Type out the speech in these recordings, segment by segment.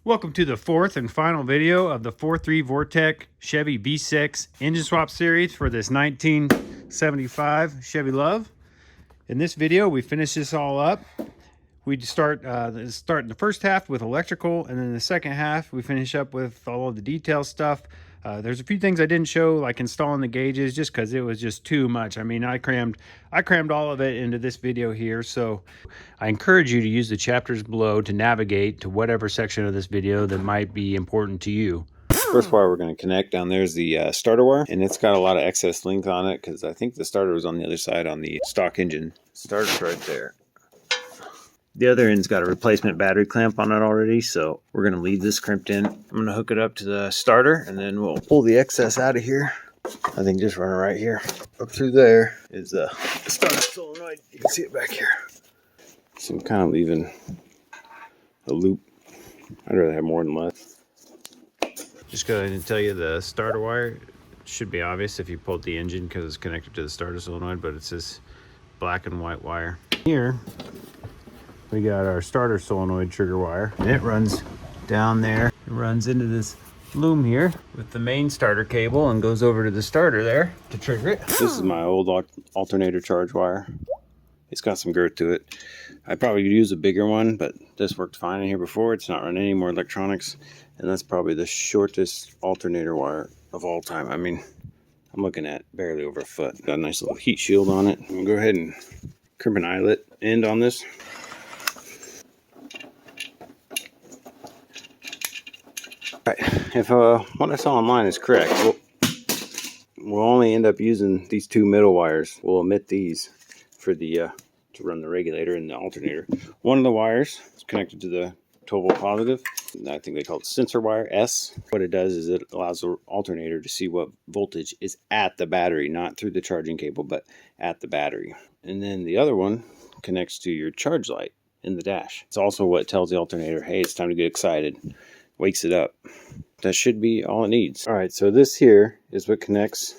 Welcome to the fourth and final video of the 4.3 Vortec Chevy V6 engine swap series for this 1975 Chevy LUV. In this video, we finish this all up. We start in the first half with electrical, and then the second half we finish up with all of the detail stuff. There's a few things I didn't show, like installing the gauges, just because it was just too much. I mean, I crammed all of it into this video here. So I encourage you to use the chapters below to navigate to whatever section of this video that might be important to you. First wire we're going to connect down there is the starter wire, and it's got a lot of excess length on it because I think the starter was on the other side on the stock engine. Starter's right there. The other end's got a replacement battery clamp on it already, so we're going to leave this crimped in. I'm going to hook it up to the starter, and then we'll pull the excess out of here. I think just running right here. Up through there is the starter solenoid. You can see it back here. So I'm kind of leaving a loop. I'd rather have more than less. Just go ahead and tell you the starter wire should be obvious if you pulled the engine because it's connected to the starter solenoid, but it's this black and white wire. Here we got our starter solenoid trigger wire, and it runs down there. It runs into this loom here with the main starter cable and goes over to the starter there to trigger it. This is my old alternator charge wire. It's got some girth to it. I probably could use a bigger one, but this worked fine in here before. It's not running any more electronics, and that's probably the shortest alternator wire of all time. I mean, I'm looking at barely over a foot. Got a nice little heat shield on it. I'm gonna go ahead and crimp an eyelet end on this. All right, if what I saw online is correct, we'll only end up using these two middle wires. We'll omit these for the to run the regulator and the alternator. One of the wires is connected to the 12-volt positive. I think they call it sensor wire S. What it does is it allows the alternator to see what voltage is at the battery, not through the charging cable, but at the battery. And then the other one connects to your charge light in the dash. It's also what tells the alternator, hey, it's time to get excited. Wakes it up. That should be all it needs. All right, so this here is what connects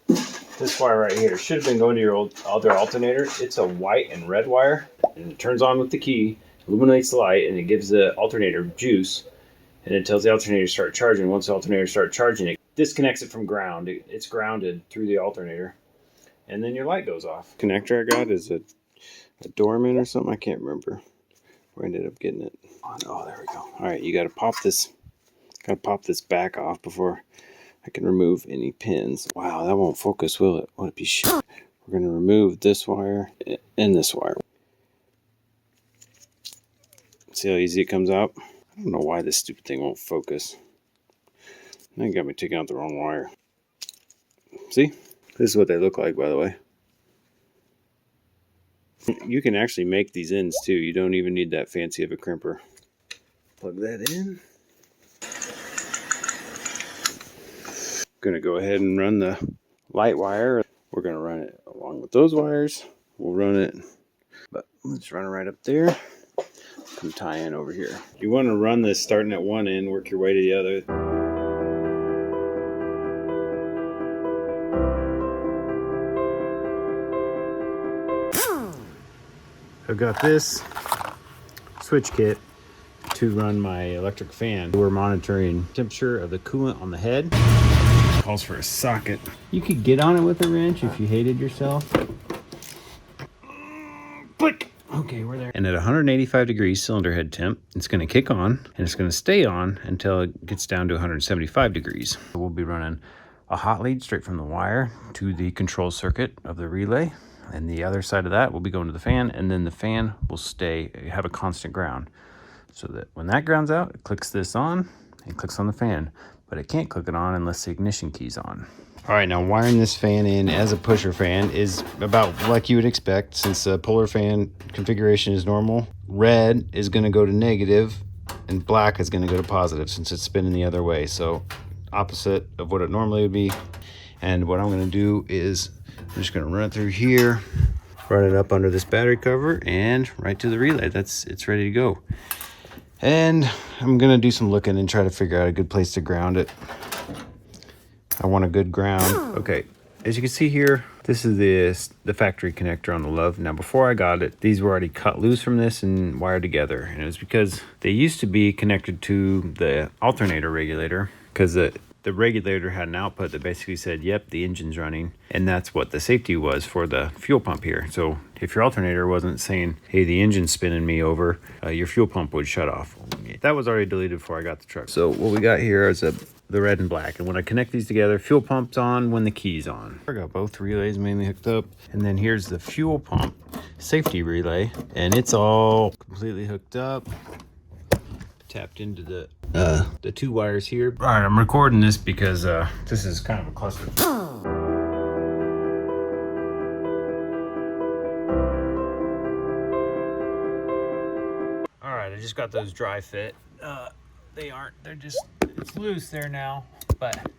this wire right here. Should have been going to your other alternator. It's a white and red wire, and it turns on with the key, illuminates the light, and it gives the alternator juice, and it tells the alternator to start charging. Once the alternator starts charging, it disconnects it from ground. It's grounded through the alternator, and then your light goes off. Connector I got is a Dorman or something. I can't remember where I ended up getting it. Oh, there we go. All right, you got to pop this back off before I can remove any pins. Wow, that won't focus, will it? Won't it be shit? We're going to remove this wire and this wire. See how easy it comes out? I don't know why this stupid thing won't focus. Now you got me taking out the wrong wire. See? This is what they look like, by the way. You can actually make these ends too. You don't even need that fancy of a crimper. Plug that in. Gonna go ahead and run the light wire. We're gonna run it along with those wires. We'll run it, but let's run it right up there. Come tie in over here. You want to run this starting at one end, work your way to the other. I've got this switch kit to run my electric fan. We're monitoring temperature of the coolant on the head. Calls for a socket. You could get on it with a wrench if you hated yourself. Click. Okay, we're there. And at 185 degrees cylinder head temp, it's going to kick on, and it's going to stay on until it gets down to 175 degrees. We'll be running a hot lead straight from the wire to the control circuit of the relay. And the other side of that will be going to the fan, and then the fan will have a constant ground. So that when that grounds out, it clicks this on and clicks on the fan. But it can't click it on unless the ignition key's on. All right, now wiring this fan in as a pusher fan is about like you would expect, since the polar fan configuration is normal. Red is going to go to negative, and black is going to go to positive since it's spinning the other way. So opposite of what it normally would be. And what I'm going to do is I'm just going to run it through here, run it up under this battery cover, and right to the relay. It's ready to go. And I'm going to do some looking and try to figure out a good place to ground it. I want a good ground. Okay, as you can see here, this is the factory connector on the LUV. Now before I got it, these were already cut loose from this and wired together. And it was because they used to be connected to the alternator regulator, because the regulator had an output that basically said, yep, the engine's running. And that's what the safety was for the fuel pump here. So if your alternator wasn't saying, hey, the engine's spinning me over, your fuel pump would shut off. That was already deleted before I got the truck. So what we got here is the red and black. And when I connect these together, fuel pump's on when the key's on. I got both relays mainly hooked up. And then here's the fuel pump safety relay. And it's all completely hooked up. Tapped into the 2 wires here. All right, I'm recording this because this is kind of a cluster. All right, I just got those dry fit. They're just, it's loose there now, but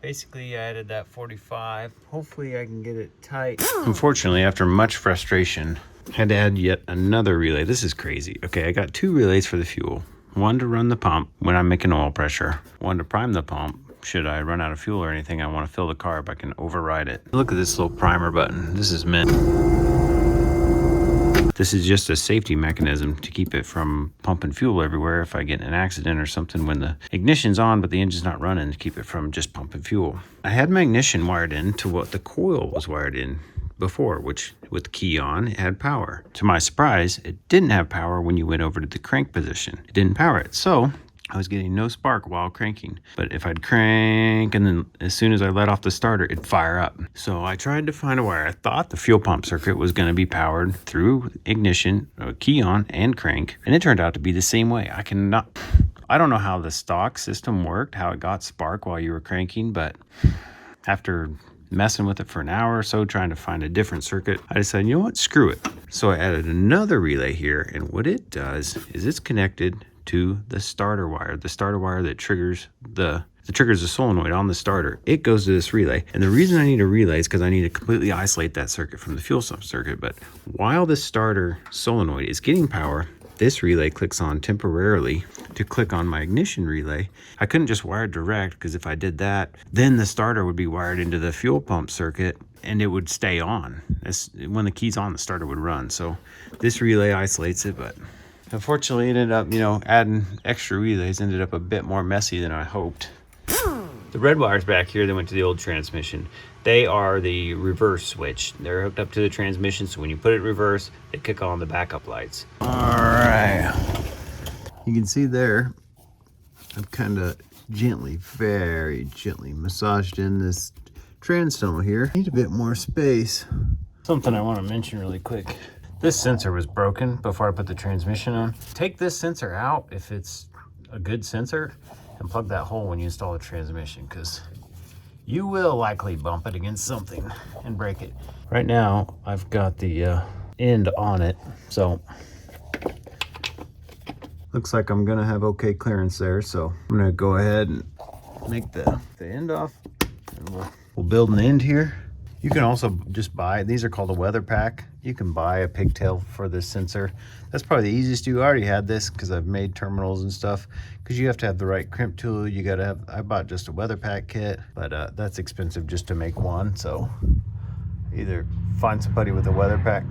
basically I added that 45. Hopefully I can get it tight. Unfortunately, after much frustration, I had to add yet another relay. This is crazy. Okay, I got 2 relays for the fuel. One to run the pump when I'm making oil pressure. One to prime the pump. Should I run out of fuel or anything, I want to fill the carb, I can override it. Look at this little primer button. This is meant. This is just a safety mechanism to keep it from pumping fuel everywhere if I get in an accident or something when the ignition's on but the engine's not running, to keep it from just pumping fuel. I had my ignition wired in to what the coil was wired in before, which with the key on, it had power. To my surprise, it didn't have power when you went over to the crank position. It didn't power it. So I was getting no spark while cranking. But if I'd crank and then as soon as I let off the starter, it'd fire up. So I tried to find a wire. I thought the fuel pump circuit was going to be powered through ignition, key on, and crank. And it turned out to be the same way. I don't know how the stock system worked, how it got spark while you were cranking, but after messing with it for an hour or so, trying to find a different circuit, I decided, you know what, screw it. So I added another relay here, and what it does is it's connected to the starter wire that triggers the solenoid on the starter. It goes to this relay, and the reason I need a relay is because I need to completely isolate that circuit from the fuel pump circuit. But while the starter solenoid is getting power, this relay clicks on temporarily to click on my ignition relay. I couldn't just wire direct, because if I did that, then the starter would be wired into the fuel pump circuit and it would stay on. When the key's on, the starter would run. So this relay isolates it, but unfortunately it ended up, adding extra relays ended up a bit more messy than I hoped. The red wires back here, they went to the old transmission. They are the reverse switch. They're hooked up to the transmission, so when you put it reverse, they kick on the backup lights. All right. You can see there, I've kind of very gently massaged in this transom here. Need a bit more space. Something I want to mention really quick. This sensor was broken before I put the transmission on. Take this sensor out if it's a good sensor, and plug that hole when you install the transmission, because you will likely bump it against something and break it. Right now, I've got the end on it, so looks like I'm gonna have okay clearance there. So I'm gonna go ahead and make the end off, and we'll build an end here. You can also just buy, these are called a weather pack. You can buy a pigtail for this sensor. That's probably the easiest. I already had this because I've made terminals and stuff, because you have to have the right crimp tool. You gotta have, I bought just a weather pack kit, but that's expensive just to make one. So either find somebody with a weather pack,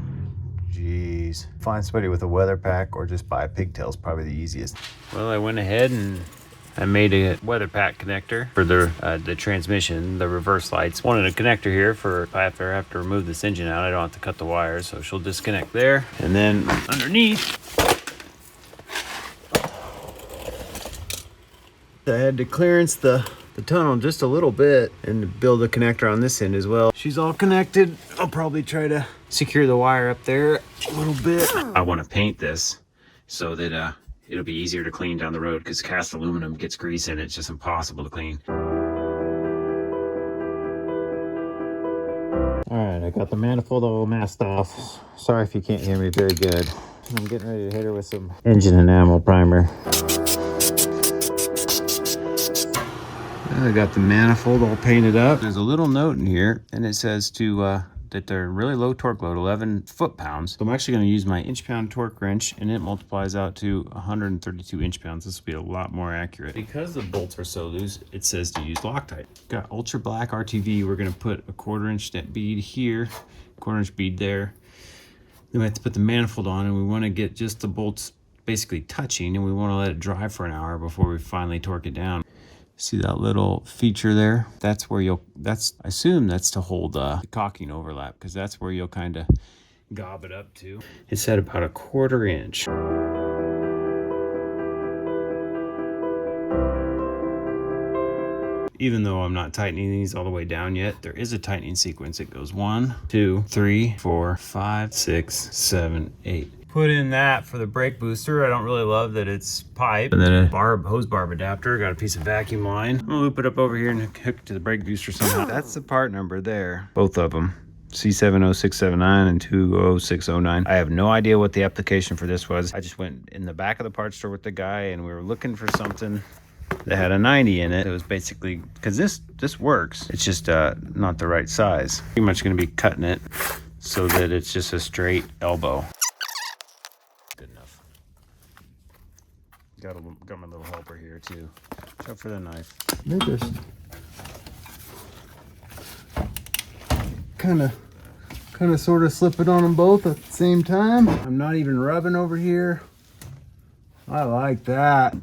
find somebody with a weather pack, or just buy a pigtail is probably the easiest. Well, I went ahead and I made a weather pack connector for the transmission, the reverse lights. Wanted a connector here for if I have to remove this engine out, I don't have to cut the wires, so she'll disconnect there. And then underneath, I had to clearance the tunnel just a little bit and build a connector on this end as well. She's all connected. I'll probably try to secure the wire up there a little bit. I want to paint this so that it'll be easier to clean down the road, because cast aluminum gets grease in it. It's just impossible to clean. All right, I got the manifold all masked off. Sorry if you can't hear me very good. I'm getting ready to hit her with some engine enamel primer. I got the manifold all painted up. There's a little note in here, and it says to that they're really low torque load, 11 foot-pounds. So I'm actually going to use my inch-pound torque wrench, and it multiplies out to 132 inch-pounds. This will be a lot more accurate. Because the bolts are so loose, it says to use Loctite. Got ultra black RTV. We're going to put a 1/4 inch bead here, 1/4 inch bead there. Then we have to put the manifold on, and we want to get just the bolts basically touching, and we want to let it dry for an hour before we finally torque it down. See that little feature there? That's where I assume that's to hold the caulking overlap, because that's where you'll kind of gob it up to. It's at about a 1/4 inch. Even though I'm not tightening these all the way down yet, there is a tightening sequence. It goes 1, 2, 3, 4, 5, 6, 7, 8. Put in that for the brake booster. I don't really love that it's pipe. And then a hose barb adapter. Got a piece of vacuum line. I'm gonna loop it up over here and hook it to the brake booster somehow. That's the part number there. Both of them. C70679 and 20609. I have no idea what the application for this was. I just went in the back of the parts store with the guy, and we were looking for something that had a 90 in it. It was basically, because this works. It's just not the right size. Pretty much gonna be cutting it so that it's just a straight elbow. Got my little helper here too. Watch out for the knife. They just kind of sort of slip it on them both at the same time. I'm not even rubbing over here. I like that.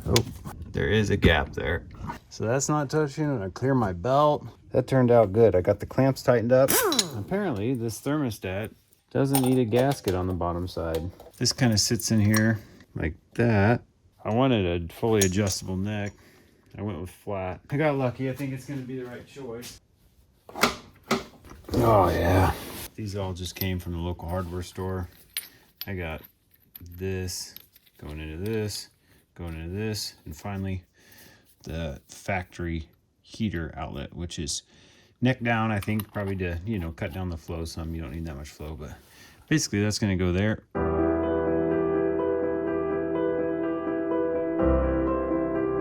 Oh, there is a gap there. So that's not touching, and I clear my belt. That turned out good. I got the clamps tightened up. Apparently this thermostat doesn't need a gasket on the bottom side. This kind of sits in here like that. I wanted a fully adjustable neck. I went with flat. I got lucky. I think it's going to be the right choice. Oh yeah. These all just came from the local hardware store. I got this going into this, going into this, and finally the factory heater outlet, which is neck down, I think, probably to, you know, cut down the flow some. You don't need that much flow, but basically that's going to go there.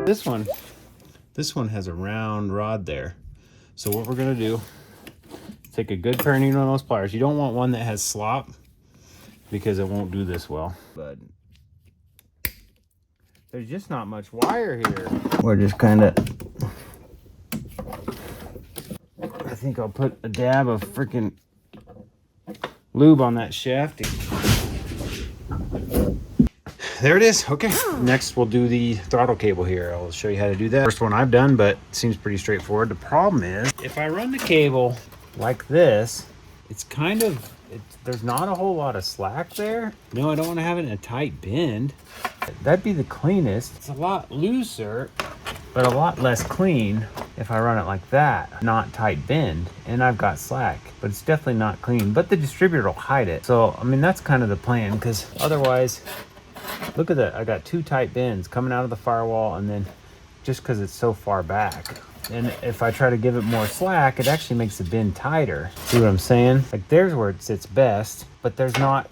This one has a round rod there. So what we're gonna do, take a good pair of needle nose pliers. You don't want one that has slop, because it won't do this well. But there's just not much wire here. We're just kind of, I think I'll put a dab of freaking lube on that shaft. There it is. Okay. Next, we'll do the throttle cable here. I'll show you how to do that. First one I've done, but it seems pretty straightforward. The problem is, if I run the cable like this, it's kind of, there's not a whole lot of slack there. No, I don't want to have it in a tight bend. That'd be the cleanest. It's a lot looser, but a lot less clean if I run it like that. Not tight bend, and I've got slack, but it's definitely not clean. But the distributor will hide it. So, I mean, that's kind of the plan, because otherwise, look at that. I got 2 tight bends coming out of the firewall, and then just because it's so far back. And if I try to give it more slack, it actually makes the bend tighter. See what I'm saying? Like, there's where it sits best, but there's not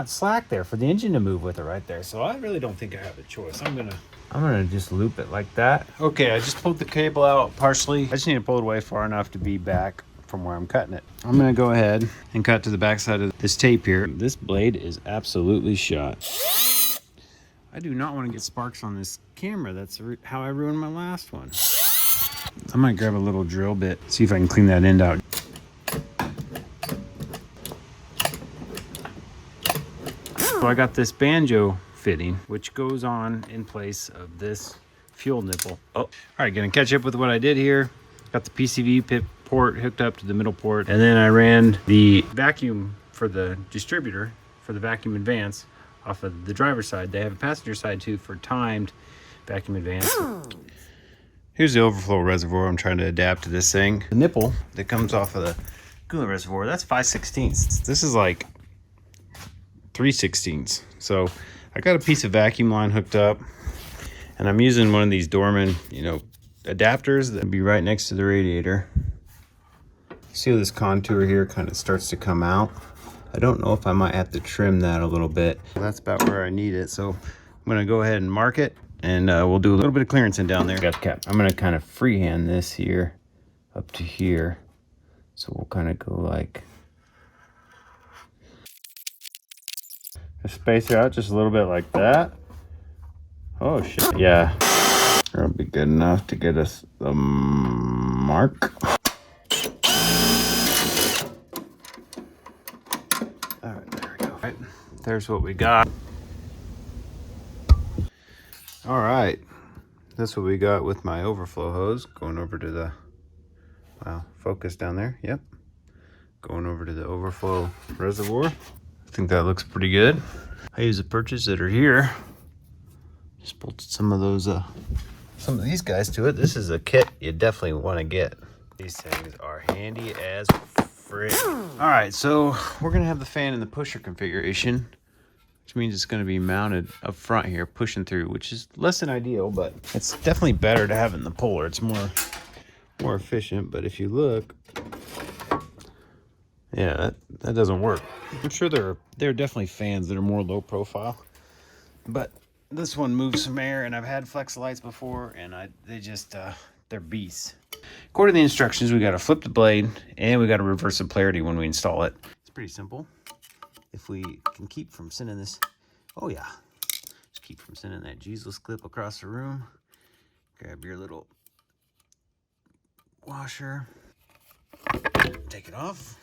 slack there for the engine to move with it right there. So I really don't think I have a choice. I'm gonna just loop it like that. Okay, I just pulled the cable out partially. I just need to pull it away far enough to be back from where I'm cutting it. I'm gonna go ahead and cut to the back side of this tape here. This blade is absolutely shot. I do not want to get sparks on this camera. That's how I ruined my last one. I might grab a little drill bit, see if I can clean that end out. So I got this banjo fitting, which goes on in place of this fuel nipple. Oh, all right, gonna catch up with what I did here. Got the PCV port hooked up to the middle port, and then I ran the vacuum for the distributor for the vacuum advance off of the driver's side. They have a passenger side too for timed vacuum advance. Here's the overflow reservoir I'm trying to adapt to this thing. The nipple that comes off of the coolant reservoir, that's 5/16. This is like 3/16. So I got a piece of vacuum line hooked up, and I'm using one of these Dorman, adapters that would be right next to the radiator. See how this contour here kind of starts to come out? I don't know if I might have to trim that a little bit. That's about where I need it. So I'm gonna go ahead and mark it, and we'll do a little bit of clearance in down there. Got the cap. I'm gonna kind of freehand this here up to here. So we'll kind of go like space it out just a little bit like that. Oh shit, yeah. That'll be good enough to get us the mark. All right, there we go. All right, there's what we got. All right, that's what we got with my overflow hose. Going over to the, wow, focus down there, yep. Going over to the overflow reservoir. I think that looks pretty good. I use the perches that are here. Just bolted some of those, some of these guys to it. This is a kit you definitely want to get. These things are handy as frick. All right, so we're gonna have the fan in the pusher configuration, which means it's gonna be mounted up front here, pushing through, which is less than ideal, but it's definitely better to have it in the puller. It's more efficient. But if you look, yeah, that doesn't work. I'm sure there are definitely fans that are more low profile, but this one moves some air, and I've had flex lights before, and they just they're beasts. According to the instructions, we got to flip the blade and we got to reverse the polarity when we install it. It's pretty simple. If we can keep from sending this, oh yeah, just keep from sending that Jesus clip across the room. Grab your little washer, take it off.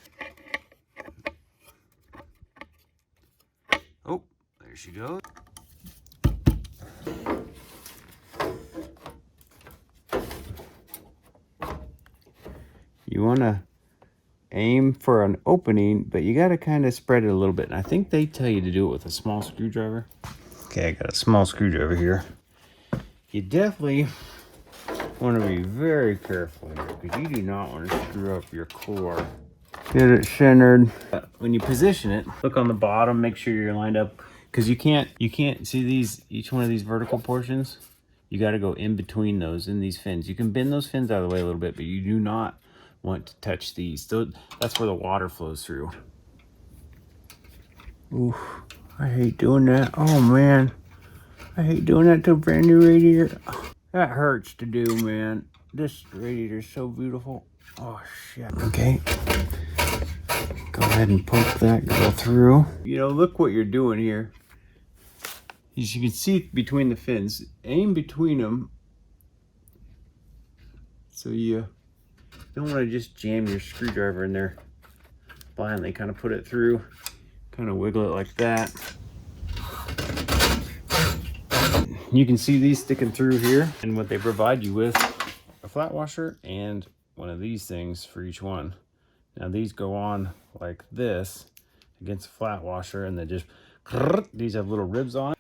Oh, there she goes. You want to aim for an opening, but you got to kind of spread it a little bit. And I think they tell you to do it with a small screwdriver. Okay, I got a small screwdriver here. You definitely want to be very careful here, because you do not want to screw up your core. Get it centered. When you position it, look on the bottom, make sure you're lined up, because you can't see these, each one of these vertical portions. You got to go in between those, in these fins. You can bend those fins out of the way a little bit, but you do not want to touch these. So that's where the water flows through. Oof, I hate doing that. Oh man, I hate doing that to a brand new radiator. That hurts to do, man. This radiator is so beautiful. Oh shit. Okay, go ahead and poke that girl through. You know, look what you're doing here. As you can see between the fins, aim between them, so you don't want to just jam your screwdriver in there blindly. Kind of put it through, kind of wiggle it like that. You can see these sticking through here, and what they provide you with, a flat washer and one of these things for each one. Now these go on like this against a flat washer, and they just, these have little ribs on it.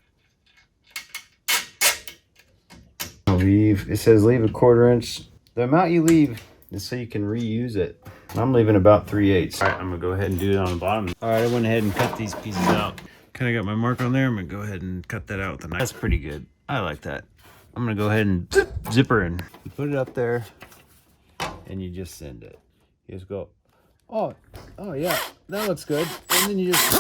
It says leave a 1/4 inch. The amount you leave is so you can reuse it. I'm leaving about 3/8. All right, I'm gonna go ahead and do it on the bottom. All right, I went ahead and cut these pieces out. Kind of got my mark on there. I'm gonna go ahead and cut that out with a knife. That's pretty good. I like that. I'm gonna go ahead and zip her in. You put it up there, and you just send it. You just go, oh yeah, that looks good. And then you just,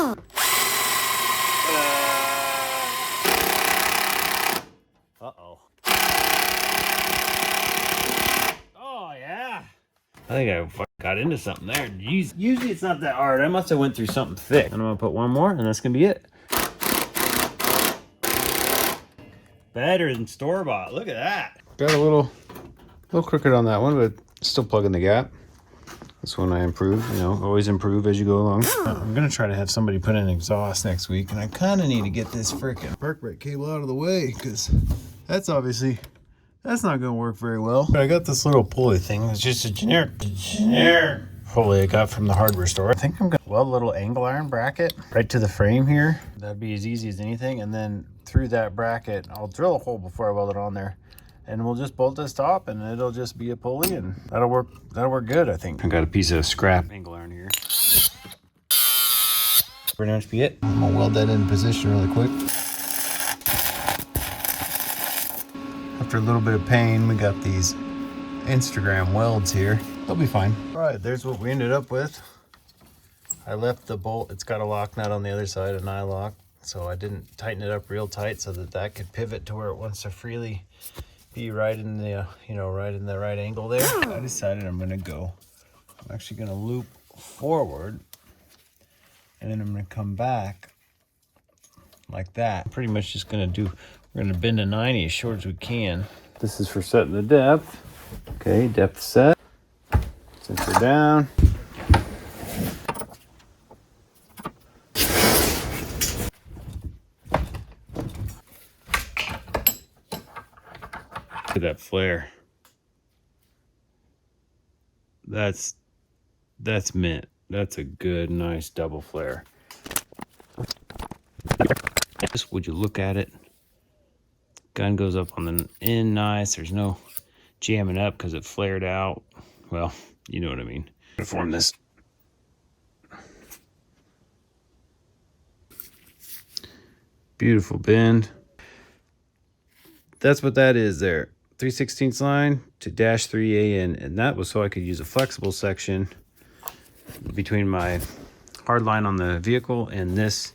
uh-oh. Oh yeah. I think I got into something there. Jeez. Usually it's not that hard. I must have went through something thick. And I'm gonna put one more, and that's gonna be it. Better than store-bought. Look at that. Got a little crooked on that one, but still plugging the gap. This one I improve, you know, always improve as you go along. I'm gonna try to have somebody put in exhaust next week, and I kind of need to get this freaking park brake cable out of the way, because that's not gonna work very well. But I got this little pulley thing. It's just a generic pulley I got from the hardware store. I think I'm gonna weld a little angle iron bracket right to the frame here. That'd be as easy as anything. And then through that bracket, I'll drill a hole before I weld it on there. And we'll just bolt this top, and it'll just be a pulley, and that'll work good, I think. I got a piece of scrap angle iron here. Pretty much be it. I'm gonna weld that in position really quick. After a little bit of pain, we got these Instagram welds here. They'll be fine. All right, there's what we ended up with. I left the bolt, it's got a lock nut on the other side, an eye lock, so I didn't tighten it up real tight so that could pivot to where it wants to freely be right in the, right in the right angle there. I decided I'm actually gonna loop forward, and then I'm gonna come back like that. Pretty much just gonna do, we're gonna bend to 90 as short as we can. This is for setting the depth. Okay, depth set. Sensor down. Look at that flare. That's mint. That's a good, nice double flare. Just would you look at it? Gun goes up on the end nice. There's no jamming up because it flared out. Well, you know what I mean. I'm gonna form this. Beautiful bend. That's what that is there. 3/16 line to -3 AN, and that was so I could use a flexible section between my hard line on the vehicle and this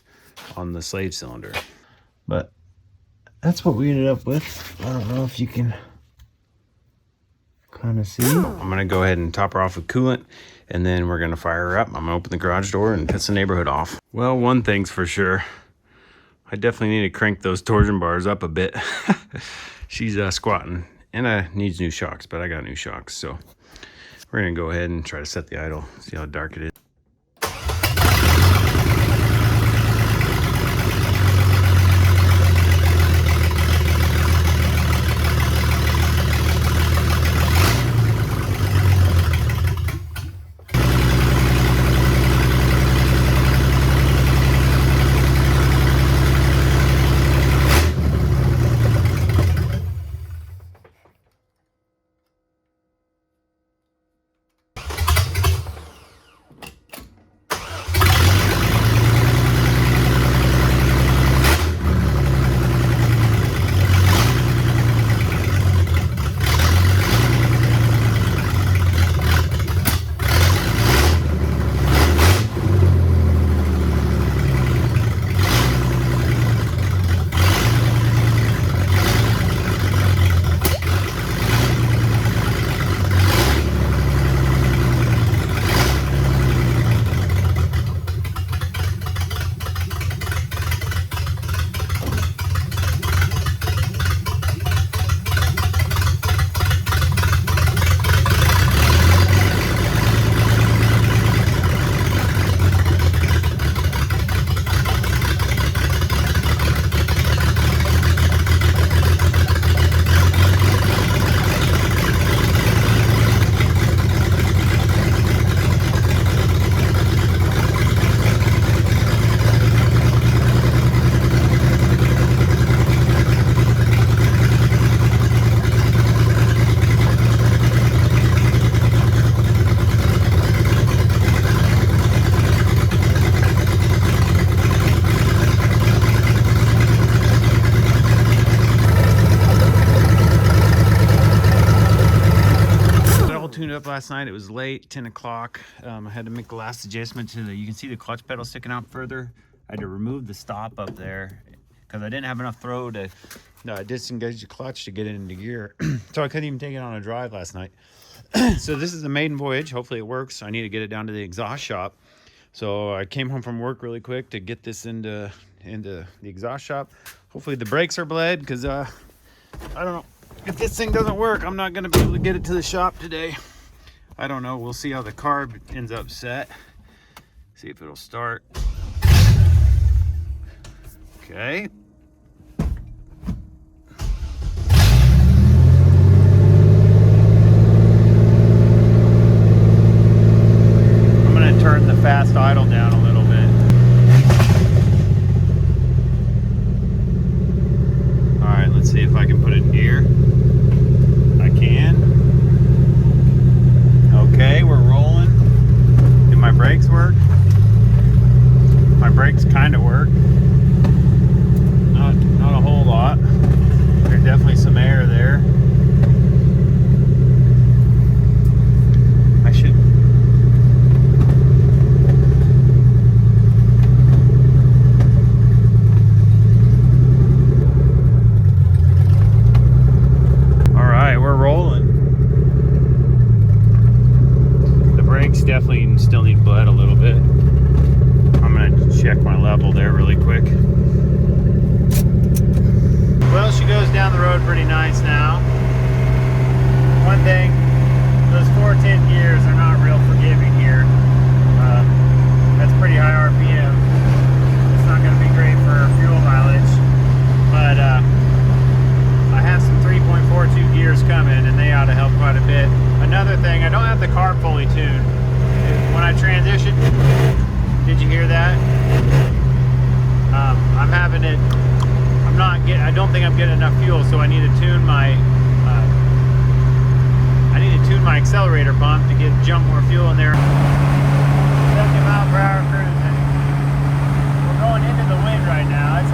on the slave cylinder. But that's what we ended up with. I don't know if you can kind of see. I'm gonna go ahead and top her off with coolant, and then we're gonna fire her up. I'm gonna open the garage door and piss the neighborhood off. Well, one thing's for sure, I definitely need to crank those torsion bars up a bit. She's squatting, and needs new shocks, but I got new shocks, so we're gonna go ahead and try to set the idle, see how dark it is. Up last night. It was late, 10 o'clock. I had to make the last adjustment to you can see the clutch pedal sticking out further. I had to remove the stop up there because I didn't have enough throw to disengage the clutch to get it into gear. So I couldn't even take it on a drive last night. So this is a maiden voyage. Hopefully it works. I need to get it down to the exhaust shop. So I came home from work really quick to get this into the exhaust shop. Hopefully the brakes are bled because I don't know. If this thing doesn't work, I'm not going to be able to get it to the shop today. I don't know. We'll see how the carb ends up set. See if it'll start. Okay. I'm going to turn the fast idle down a little bit. All right, let's see if I can put it in gear. I can. Okay, we're rolling. Do my brakes work? My brakes kind of work. car fully tuned. When I transitioned, did you hear that? I'm having it, I don't think I'm getting enough fuel, so I need to tune my accelerator bump to jump more fuel in there. 70 mile per hour cruising. We're going into the wind right now. It's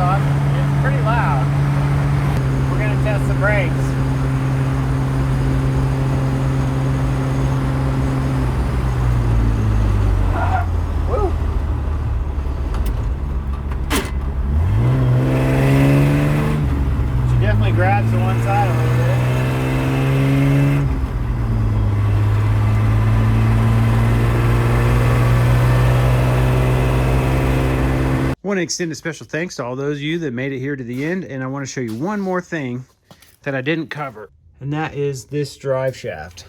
pretty loud. We're gonna test the brakes. Woo! She definitely grabs to one side a little bit. I want to extend a special thanks to all those of you that made it here to the end, and I want to show you one more thing that I didn't cover, and that is this drive shaft.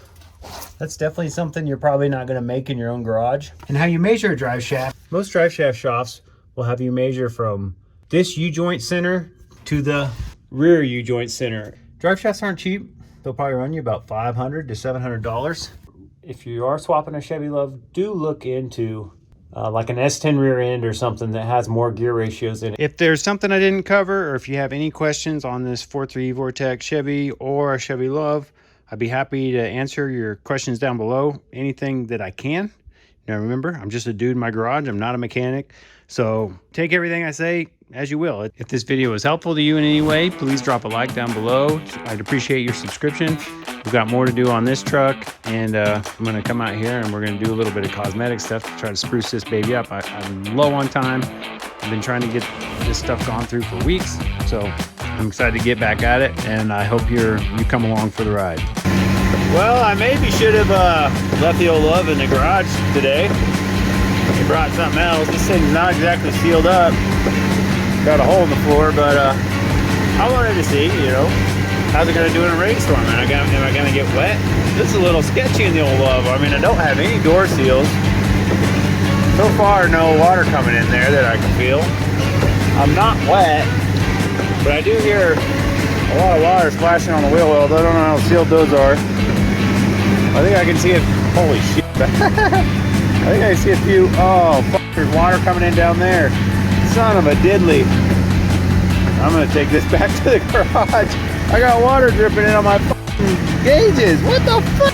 That's definitely something you're probably not going to make in your own garage. And how you measure a drive shaft, most drive shaft shops will have you measure from this U-joint center to the rear U-joint center. Drive shafts aren't cheap. They'll probably run you about $500 to $700. If you are swapping a Chevy LUV, do look into like an S10 rear end or something that has more gear ratios in it. If there's something I didn't cover, or if you have any questions on this 4.3 Vortec Chevy or a Chevy LUV, I'd be happy to answer your questions down below. Anything that I can. Now remember, I'm just a dude in my garage. I'm not a mechanic. So take everything I say as you will. If this video was helpful to you in any way, please drop a like down below. I'd appreciate your subscription. We've got more to do on this truck, and I'm gonna come out here and we're gonna do a little bit of cosmetic stuff to try to spruce this baby up. I'm low on time. I've been trying to get this stuff gone through for weeks, so I'm excited to get back at it, and I hope you come along for the ride. Well, I maybe should have left the old LUV in the garage today. He brought something else. This thing's not exactly sealed up. Got a hole in the floor, but I wanted to see, how's it gonna do in a rainstorm? Am I gonna get wet? This is a little sketchy in the old LUV. I mean, I don't have any door seals. So far, no water coming in there that I can feel. I'm not wet, but I do hear a lot of water splashing on the wheel wells. I don't know how sealed those are. I think I can see it. Holy shit. I think I see a few. Oh, fuck, there's water coming in down there. Son of a diddly. I'm gonna take this back to the garage. I got water dripping in on my fucking gauges. What the fuck?